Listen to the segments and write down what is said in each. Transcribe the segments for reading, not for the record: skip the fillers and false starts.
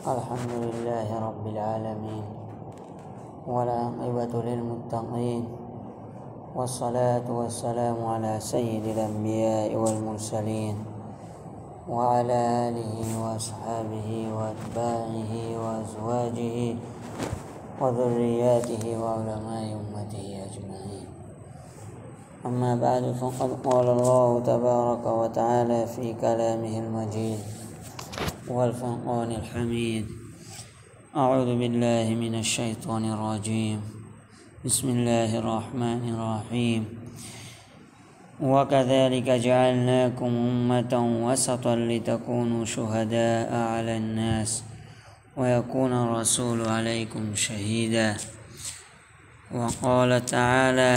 الحمد لله رب العالمين والعاقبة للمتقين والصلاة والسلام على سيد الأنبياء والمرسلين وعلى آله وأصحابه وأتباعه وأزواجه وذرياته وعلماء أمته أجمعين. أما بعد، فقد قال الله تبارك وتعالى في كلامه المجيد والفرقان الحميد: أعوذ بالله من الشيطان الرجيم، بسم الله الرحمن الرحيم. وكذلك جعلناكم أمة وسطا لتكونوا شهداء على الناس ويكون الرسول عليكم شهيدا. وقال تعالى: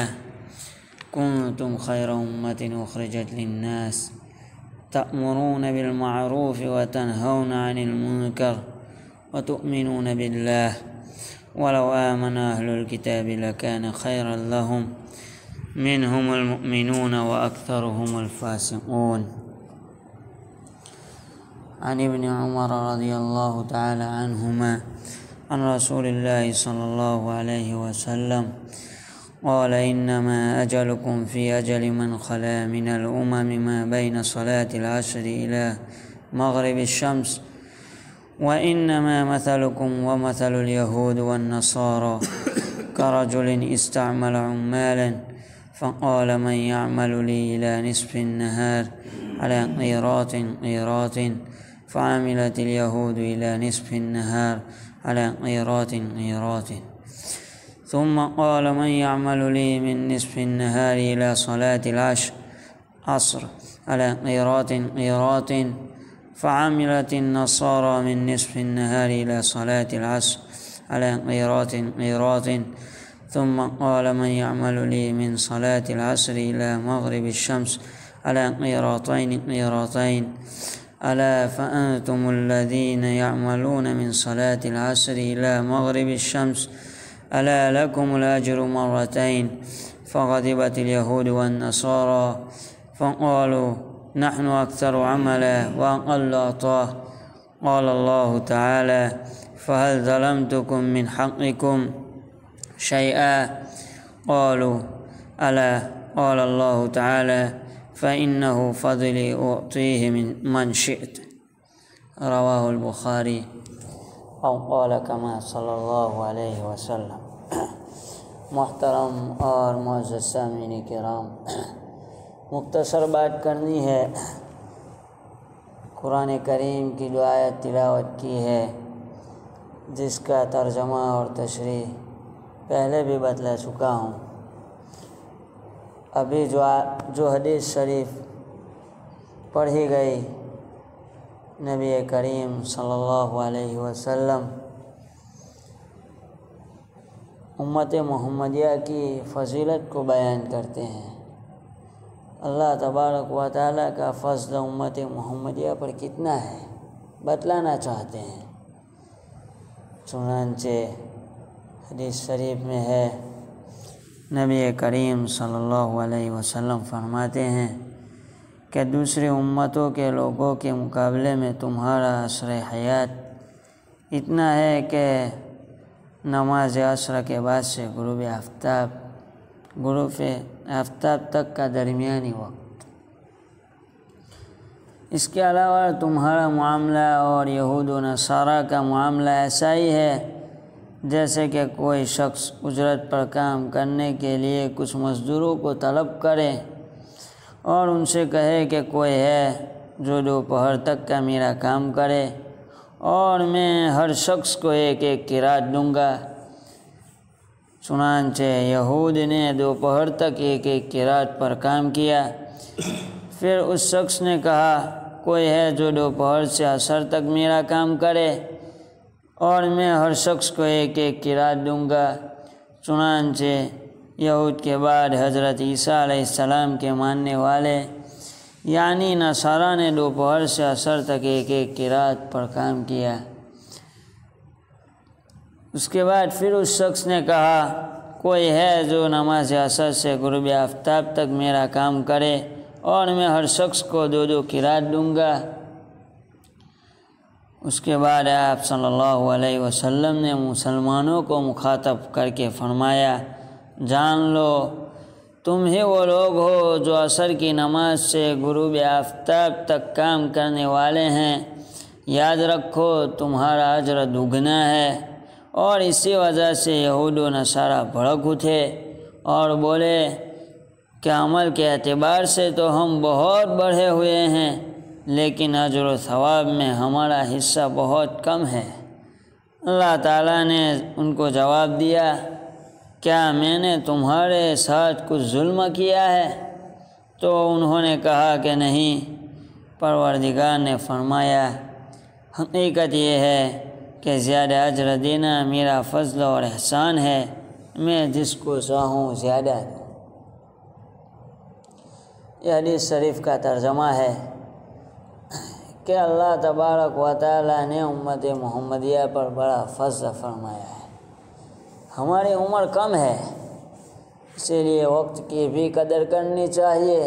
كنتم خير أمة أخرجت للناس تأمرون بالمعروف وتنهون عن المنكر وتؤمنون بالله ولو آمن أهل الكتاب لكان خيرا لهم منهم المؤمنون وأكثرهم الفاسقون. عن ابن عمر رضي الله تعالى عنهما عن رسول الله صلى الله عليه وسلم قال: إنما أجلكم في أجل من خلا من الأمم ما بين صلاة العصر إلى مغرب الشمس، وإنما مثلكم ومثل اليهود والنصارى كرجل استعمل عمالا فقال: من يعمل لي إلى نصف النهار على قيراط فعملت اليهود إلى نصف النهار على قيراط. ثم قال: من يعمل لي من نصف النهار إلى صلاة العصر على قيراط فعملت النصارى من نصف النهار إلى صلاة العصر على قيراط. ثم قال: من يعمل لي من صلاة العصر إلى مغرب الشمس على قيراطين. ألا فأنتم الذين يعملون من صلاة العصر إلى مغرب الشمس ألا لكم الأجر مرتين. فغضبت اليهود والنصارى فقالوا: نحن أكثر عملا وأقل عطاء. قال الله تعالى: فهل ظلمتكم من حقكم شيئا؟ قالوا: ألا. قال الله تعالى: فإنه فضلي أعطيه من شئت. رواه البخاری او قال كما صلی اللہ علیہ وسلم. محترم اور معزز سامعین کرام، مختصر بات کرنی ہے. قرآن کریم کی جو آیت تلاوت کی ہے، جس کا ترجمہ اور تشریح پہلے بھی بتلا چکا ہوں. ابھی جو حدیث شریف پڑھی گئی، نبی کریم صلی اللہ علیہ وسلم امت محمدیہ کی فضیلت کو بیان کرتے ہیں. اللہ تبارک و تعالیٰ کا فضل امت محمدیہ پر کتنا ہے بتلانا چاہتے ہیں. چنانچہ حدیث شریف میں ہے، نبی کریم صلی اللہ علیہ وسلم فرماتے ہیں کہ دوسری امتوں کے لوگوں کے مقابلے میں تمہارا عصر حیات اتنا ہے کہ نماز عصر کے بعد سے غروب آفتاب تک کا درمیانی وقت. اس کے علاوہ تمہارا معاملہ اور یہود و نصارہ کا معاملہ ایسا ہی ہے جیسے کہ کوئی شخص اجرت پر کام کرنے کے لیے کچھ مزدوروں کو طلب کرے اور ان سے کہے کہ کوئی ہے جو دوپہر تک کا میرا کام کرے اور میں ہر شخص کو ایک قیراط دوں گا. چنانچہ یہود نے دوپہر تک ایک قیراط پر کام کیا. پھر اس شخص نے کہا: کوئی ہے جو دوپہر سے عصر تک میرا کام کرے اور میں ہر شخص کو ایک قیراط دوں گا. چنانچہ یہود کے بعد حضرت عیسیٰ علیہ السلام کے ماننے والے یعنی نصارہ نے دوپہر سے عصر تک ایک قیراط پر کام کیا. اس کے بعد پھر اس شخص نے کہا: کوئی ہے جو نماز عصر سے غروب آفتاب تک میرا کام کرے اور میں ہر شخص کو 2 قیراط دوں گا. اس کے بعد آپ صلی اللہ علیہ وسلم نے مسلمانوں کو مخاطب کر کے فرمایا، جان لو تم ہی وہ لوگ ہو جو عصر کی نماز سے غروب آفتاب تک کام کرنے والے ہیں، یاد رکھو تمہارا اجر دگنا ہے۔ اور اسی وجہ سے یہود و نصارہ بھڑک اٹھے اور بولے کہ عمل کے اعتبار سے تو ہم بہت بڑھے ہوئے ہیں، لیکن اجر و ثواب میں ہمارا حصہ بہت کم ہے۔ اللہ تعالیٰ نے ان کو جواب دیا، کیا میں نے تمہارے ساتھ کچھ ظلم کیا ہے؟ تو انہوں نے کہا کہ نہیں۔ پروردگار نے فرمایا، حقیقت یہ ہے کہ زیادہ اجر دینا میرا فضل اور احسان ہے، میں جس کو چاہوں زیادہ دوں۔ یہ حدیث شریف کا ترجمہ ہے کہ اللہ تبارک و تعالیٰ نے امت محمدیہ پر بڑا فضل فرمایا ہے۔ ہماری عمر کم ہے، اسی لیے وقت کی بھی قدر کرنی چاہیے،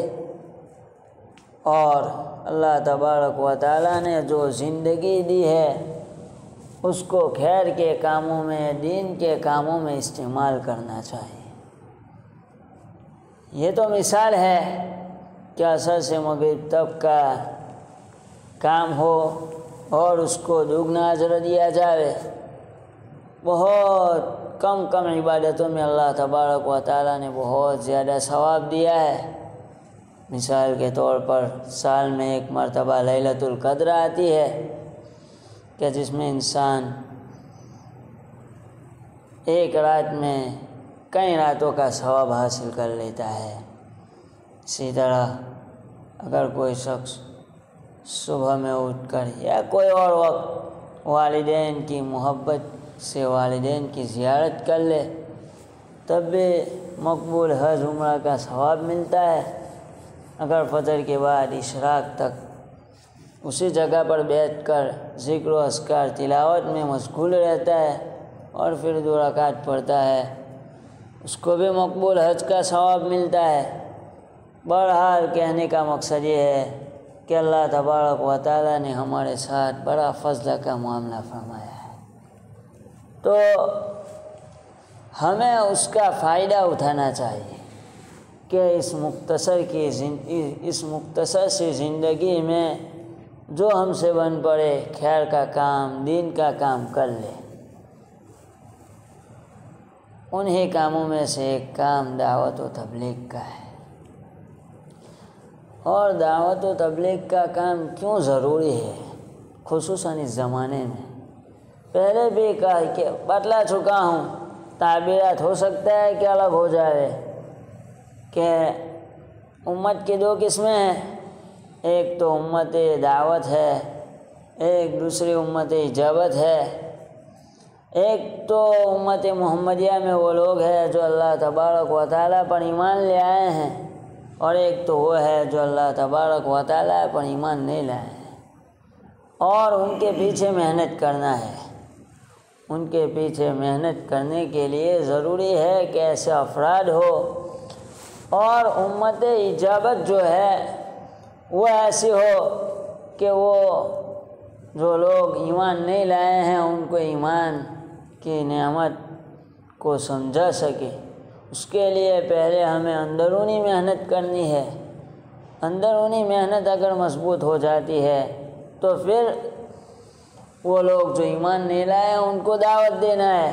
اور اللہ تبارک و تعالیٰ نے جو زندگی دی ہے اس کو خیر کے کاموں میں، دین کے کاموں میں استعمال کرنا چاہیے۔ یہ تو مثال ہے کہ عصر سے مغرب تک کا کام ہو اور اس کو دگنا اجر دیا جائے۔ بہت کم عبادتوں میں اللہ تبارک و تعالیٰ نے بہت زیادہ ثواب دیا ہے۔ مثال کے طور پر سال میں ایک مرتبہ لیلۃ القدر آتی ہے کہ جس میں انسان ایک رات میں کئی راتوں کا ثواب حاصل کر لیتا ہے۔ اسی طرح اگر کوئی شخص صبح میں اٹھ کر یا کوئی اور وقت والدین کی محبت سے والدین کی زیارت کر لے، تب بھی مقبول حج عمرہ کا ثواب ملتا ہے۔ اگر فجر کے بعد اشراق تک اسی جگہ پر بیٹھ کر ذکر و اذکار تلاوت میں مشغول رہتا ہے اور پھر 2 رکعت پڑھتا ہے، اس کو بھی مقبول حج کا ثواب ملتا ہے۔ بہرحال کہنے کا مقصد یہ ہے کہ اللہ تبارک و تعالیٰ نے ہمارے ساتھ بڑا فضل کا معاملہ فرمایا ہے، تو ہمیں اس کا فائدہ اٹھانا چاہیے کہ اس مختصر سی زندگی میں جو ہم سے بن پڑے خیر کا کام، دین کا کام کر لے۔ انہی کاموں میں سے ایک کام دعوت و تبلیغ کا ہے۔ اور دعوت و تبلیغ کا کام کیوں ضروری ہے، خصوصاً اس زمانے میں؟ پہلے بھی کہا کہ بتلا چکا ہوں، تعبیرات ہو سکتا ہے کہ الگ ہو جائے، کہ امت کی 2 قسمیں ہیں، ایک تو امت دعوت ہے، ایک دوسری امت اجابت ہے۔ ایک تو امت محمدیہ میں وہ لوگ ہیں جو اللہ تبارک و تعالیٰ پر ایمان لے آئے ہیں، اور ایک تو وہ ہے جو اللہ تبارک و تعالیٰ پر ایمان نہیں لائے ہیں، اور ان کے پیچھے محنت کرنا ہے۔ ان کے پیچھے محنت کرنے کے لیے ضروری ہے کہ ایسے افراد ہو، اور امت اجابت جو ہے وہ ایسی ہو کہ وہ جو لوگ ایمان نہیں لائے ہیں ان کو ایمان کی نعمت کو سمجھا سکے۔ اس کے لیے پہلے ہمیں اندرونی محنت کرنی ہے۔ اندرونی محنت اگر مضبوط ہو جاتی ہے تو پھر وہ لوگ جو ایمان نہیں لائے ہیں ان کو دعوت دینا ہے۔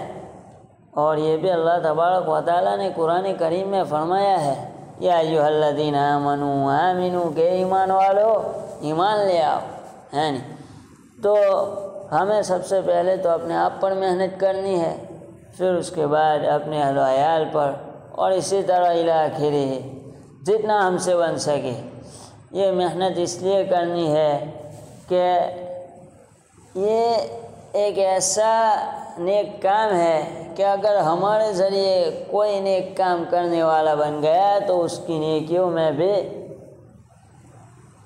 اور یہ بھی اللہ تبارک و تعالیٰ نے قرآن کریم میں فرمایا ہے، یا ایھا الذین آمنوا آمنوا، کہ ایمان والو ایمان لے آؤ، ہے نہیں؟ تو ہمیں سب سے پہلے تو اپنے آپ پر محنت کرنی ہے، پھر اس کے بعد اپنے اہل و عیال پر، اور اسی طرح الی آخرہ جتنا ہم سے بن سکے۔ یہ محنت اس لیے کرنی ہے کہ یہ ایک ایسا نیک کام ہے کہ اگر ہمارے ذریعے کوئی نیک کام کرنے والا بن گیا تو اس کی نیکیوں میں بھی،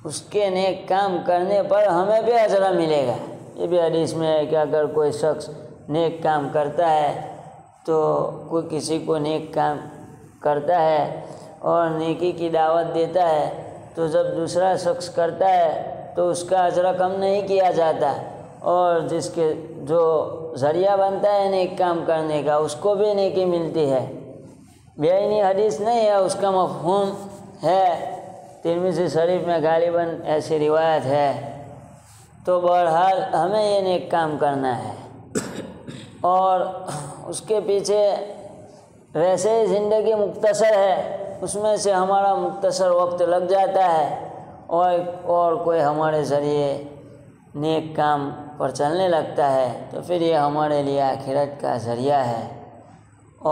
اس کے نیک کام کرنے پر ہمیں بھی اجر ملے گا۔ یہ بھی حدیث میں ہے کہ اگر کوئی شخص نیک کام کرتا ہے تو کوئی کسی کو نیک کام کرتا ہے اور نیکی کی دعوت دیتا ہے، تو جب دوسرا شخص کرتا ہے تو اس کا اجر کم نہیں کیا جاتا، اور جس کے جو ذریعہ بنتا ہے نیک کام کرنے کا اس کو بھی نیکی ملتی ہے۔ بیعینی حدیث نہیں ہے، اس کا مفہوم ہے، ترمذی شریف میں غالباً ایسی روایت ہے۔ تو بہرحال ہمیں یہ نیک کام کرنا ہے، اور اس کے پیچھے ویسے ہی زندگی مختصر ہے، اس میں سے ہمارا مختصر وقت لگ جاتا ہے، اور کوئی ہمارے ذریعے نیک کام پر چلنے لگتا ہے تو پھر یہ ہمارے لیے آخرت کا ذریعہ ہے۔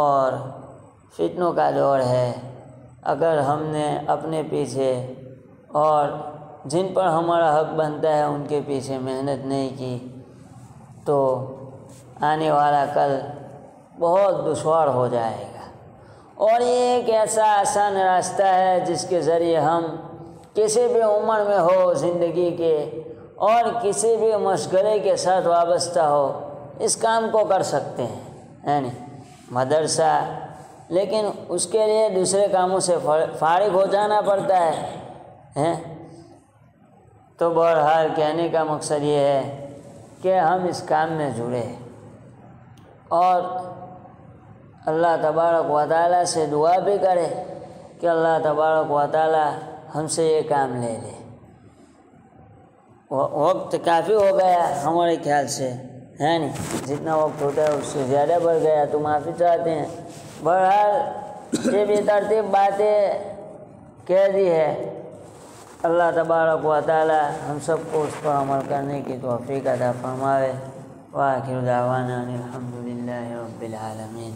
اور فتنوں کا دور ہے، اگر ہم نے اپنے پیچھے اور جن پر ہمارا حق بنتا ہے ان کے پیچھے محنت نہیں کی تو آنے والا کل بہت دشوار ہو جائے گا۔ اور یہ ایک ایسا آسان راستہ ہے جس کے ذریعے ہم کسی بھی عمر میں ہو زندگی کے اور کسی بھی مشغلے کے ساتھ وابستہ ہو اس کام کو کر سکتے ہیں، یعنی مدرسہ، لیکن اس کے لیے دوسرے کاموں سے فارغ ہو جانا پڑتا ہے۔ تو بہرحال کہنے کا مقصد یہ ہے کہ ہم اس کام میں جڑے اور اللہ تبارک و تعالیٰ سے دعا بھی کرے کہ اللہ تبارک و تعالیٰ ہم سے یہ کام لے لے۔ وقت کافی ہو گیا ہمارے خیال سے، ہے نہیں؟ جتنا وقت ہوتا ہے اس سے زیادہ بڑھ گیا تو معافی چاہتے ہیں۔ بہرحال یہ بھی ترتیب باتیں کہہ دی ہے۔ اللہ تبارک و تعالی ہم سب کو اس پر عمل کرنے کی توفیق عطا فرمائے۔ وآخر دعوانا الحمد للہ رب العالمین۔